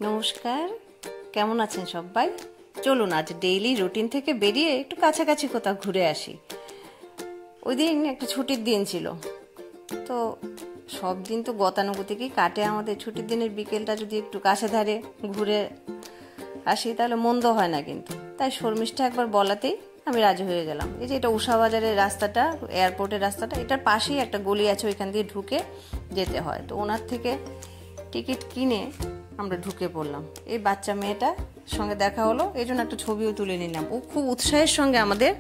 নমস্কার, কেমন আছেন সবাই? চলুন আজ ডেইলি রুটিন থেকে বেরিয়ে একটু কাছাকাছি কোথাও ঘুরে আসি। ওই দিন একটা ছুটির দিন ছিল, তো সব দিন তো গতানুগতিকই কাটে আমাদের। ছুটির দিনের বিকেলটা যদি একটু কাছে ধারে ঘুরে আসি তাহলে মন্দ হয় না কিন্তু। তাই শর্মিষ্ঠা একবার বলাতেই আমি রাজি হয়ে গেলাম। এই যে এটা উষা বাজারের রাস্তাটা, এয়ারপোর্টের রাস্তাটা, এটার পাশেই একটা গলি আছে, ওইখান দিয়ে ঢুকে যেতে হয়। তো ওনার থেকে টিকিট কিনে আমরা ঢুকে পড়লাম। এই বাচ্চা মেয়েটার সঙ্গে দেখা হলো, এই জন্য একটা ছবিও তুলে নিলাম। ও খুব উৎসাহের সঙ্গে আমাদের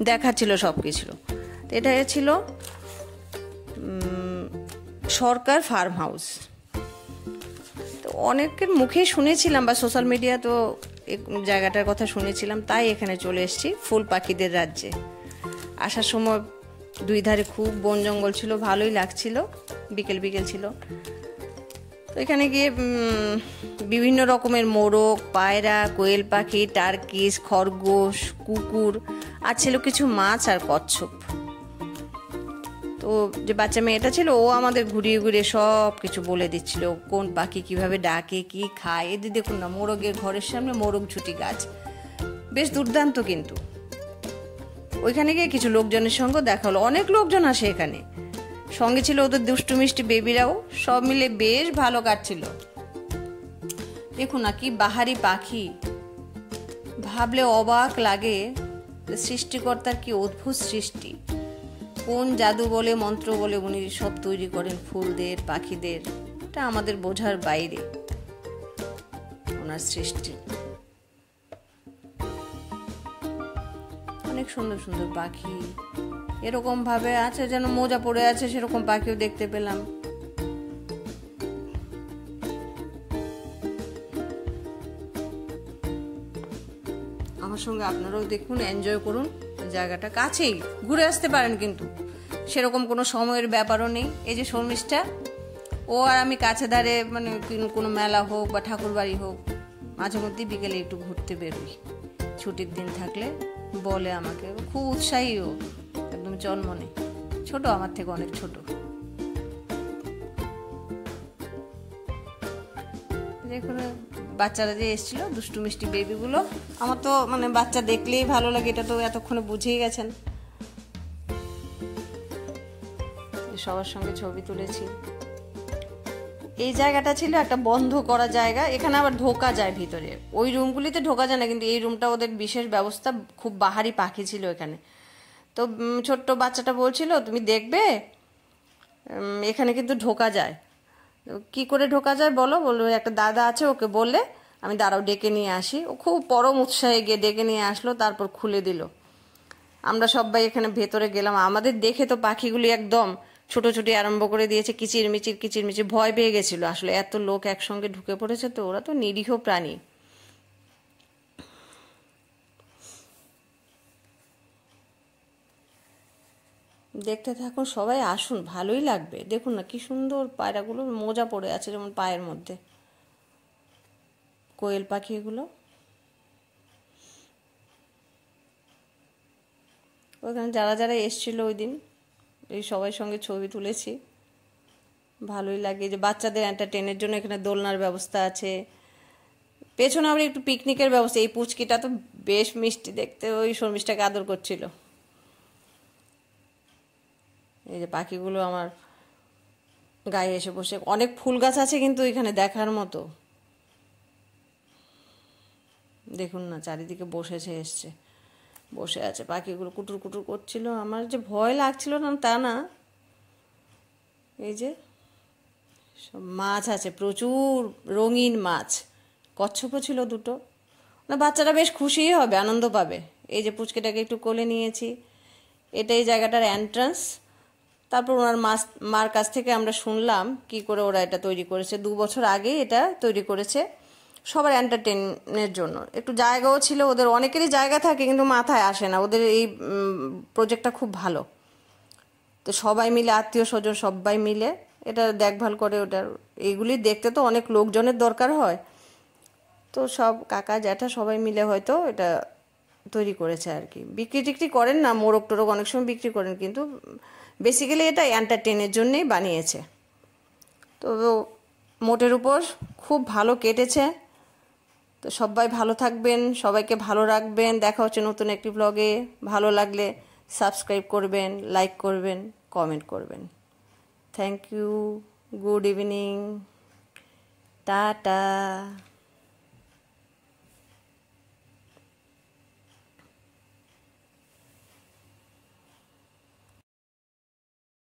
দেখাচ্ছিল সব কিছু। এটা ছিল সরকার ফার্ম হাউস। তো অনেকের মুখেই শুনেছিলাম বা সোশ্যাল মিডিয়া তো জায়গাটার কথা শুনেছিলাম, তাই এখানে চলে এসেছি ফুল পাখিদের রাজ্যে। আসার সময় দুই ধারে খুব বন জঙ্গল ছিল, ভালোই লাগছিল, বিকেল বিকেল ছিল। তো এখানে গিয়ে বিভিন্ন রকমের মোরগ, পায়রা, কোয়েল পাখি, টার্কিস, খরগোশ, কুকুর, আর ছিল কিছু মাছ আর কচ্ছপ। তো যে বাচ্চা মেয়েটা ছিল ও আমাদের ঘুরিয়ে ঘুরিয়ে সব কিছু বলে দিচ্ছিল, কোন পাখি কিভাবে ডাকে, কি খায়। এদের দেখুন না, মোরগের ঘরের সামনে মোরগ ঝুটি গাছ, বেশ দুর্দান্ত। কিন্তু ওইখানে গিয়ে কিছু লোকজনের সঙ্গে দেখা হলো, অনেক লোকজন আসে এখানে। সঙ্গে ছিল ওদের দুষ্টু মিষ্টি বেবিরাও, সব মিলে বেশ ভালো কাটছিল। দেখুন না কি বাহারি পাখি, ভাবলে অবাক লাগে সৃষ্টিকর্তার কি অদ্ভুত সৃষ্টি। কোন জাদু বলে মন্ত্র বলে উনি সব তৈরি করেন ফুলদের, পাখিদের, এটা আমাদের বোঝার বাইরে ওনার সৃষ্টি। অনেক সুন্দর সুন্দর পাখি এরকম ভাবে আছে যেন মোজা পড়ে আছে, সেরকম পাখিও দেখতে পেলাম। আমার সঙ্গে আপনারাও দেখুন, এনজয় করুন। জায়গাটা কাছেই, ঘুরে আসতে পারেন, কিন্তু সেরকম কোনো সময়ের ব্যাপারও নেই। এই যে শর্মিষ্ঠা, ও আর আমি কাছে ধারে, মানে কোনো মেলা হোক বা ঠাকুর বাড়ি হোক, মাঝে মধ্যে বিকেলে একটু ঘুরতে বেরোই। ছুটির দিন থাকলে বলে আমাকে, খুব উৎসাহী ও, একদম জন্মনে। ছোট, আমার থেকে অনেক ছোট। দেখুন বাচ্চারা যে এসেছিল, দুষ্টু মিষ্টি বেবিগুলো, আমার তো মানে বাচ্চা দেখলেই ভালো লাগে, এটা তো এতক্ষণে বুঝেই গেছেন। সবার সঙ্গে ছবি তুলেছি। এই জায়গাটা ছিল একটা বন্ধ করা জায়গা, এখানে আবার ঢোকা যায় ভিতরে। ওই রুমগুলিতে ঢোকা যায় না, কিন্তু এই রুমটা ওদের বিশেষ ব্যবস্থা। খুব বাহারি পাখি ছিল এখানে। তো ছোট্ট বাচ্চাটা বলছিল, তুমি দেখবে এখানে কিন্তু ঢোকা যায়। কি করে ঢোকা যায় বলো? বললো একটা দাদা আছে, ওকে বললে আমি দাঁড়াও ডেকে নিয়ে আসি। ও খুব পরম উৎসাহে গিয়ে ডেকে নিয়ে আসলো, তারপর খুলে দিল। আমরা সবাই এখানে ভেতরে গেলাম। আমাদের দেখে তো পাখিগুলি একদম ছোটোছুটি আরম্ভ করে দিয়েছে, কিচিরমিচির কিচিরমিচির, ভয় পেয়ে গেছিলো। আসলে এত লোক একসঙ্গে ঢুকে পড়েছে, তো ওরা তো নিরীহ প্রাণী। দেখতে থাকুন সবাই, আসুন, ভালোই লাগবে। দেখুন না কি সুন্দর পায়রাগুলো মোজা পড়ে আছে, যেমন পায়ের মধ্যে। কোয়েল পাখি এগুলো। ওখানে যারা যারা এসছিল ওই দিন, এই সবাই সঙ্গে ছবি তুলেছি, ভালোই লাগে। যে বাচ্চাদের এন্টারটেনের জন্য এখানে দোলনার ব্যবস্থা আছে, পেছনে আবার একটু পিকনিকের ব্যবস্থা। এই পুচকিটা তো বেশ মিষ্টি দেখতে, ওই শর্মিষ্ঠাকে আদর করছিল। এই যে পাখিগুলো আমার গায়ে এসে বসে। অনেক ফুল গাছ আছে কিন্তু এখানে দেখার মতো। দেখুন না চারিদিকে এসছে, বসে আছে পাখিগুলো, কুটুর কুটুর করছিল। আমার যে ভয় লাগছিল না তা না। এই যে সব মাছ আছে, প্রচুর রঙিন মাছ, কচ্ছপও ছিল দুটো। না বাচ্চারা বেশ খুশিই হবে, আনন্দ পাবে। এই যে পুচকেটাকে একটু কোলে নিয়েছি। এটা এই জায়গাটার এন্ট্রান্স। তারপর ওনার মার কাছ থেকে আমরা শুনলাম কি করে ওরা এটা তৈরি করেছে। 2 বছর আগে এটা তৈরি করেছে সবার এন্টারটেনের জন্য। একটু জায়গাও ছিল ওদের, অনেকেরই জায়গা থাকে কিন্তু মাথায় আসে না। ওদের এই প্রজেক্টটা খুব ভালো। তো সবাই মিলে, আত্মীয় স্বজন সবাই মিলে এটা দেখভাল করে। ওটার এইগুলি দেখতে তো অনেক লোকজনের দরকার হয়, তো সব কাকা জ্যাঠা সবাই মিলে হয়তো এটা তৈরি করেছে আর কি। বিক্রি টিক্রি করেন না, মোরগ টোরগ অনেক সময় বিক্রি করেন, কিন্তু বেসিক্যালি এটা এন্টারটেনের জন্যেই বানিয়েছে। তো মোটের উপর খুব ভালো কেটেছে। তো সবাই ভালো থাকবেন, সবাইকে ভালো রাখবেন। দেখা হচ্ছে নতুন একটি ব্লগে। ভালো লাগলে সাবস্ক্রাইব করবেন, লাইক করবেন, কমেন্ট করবেন। Thank you, good evening, tata.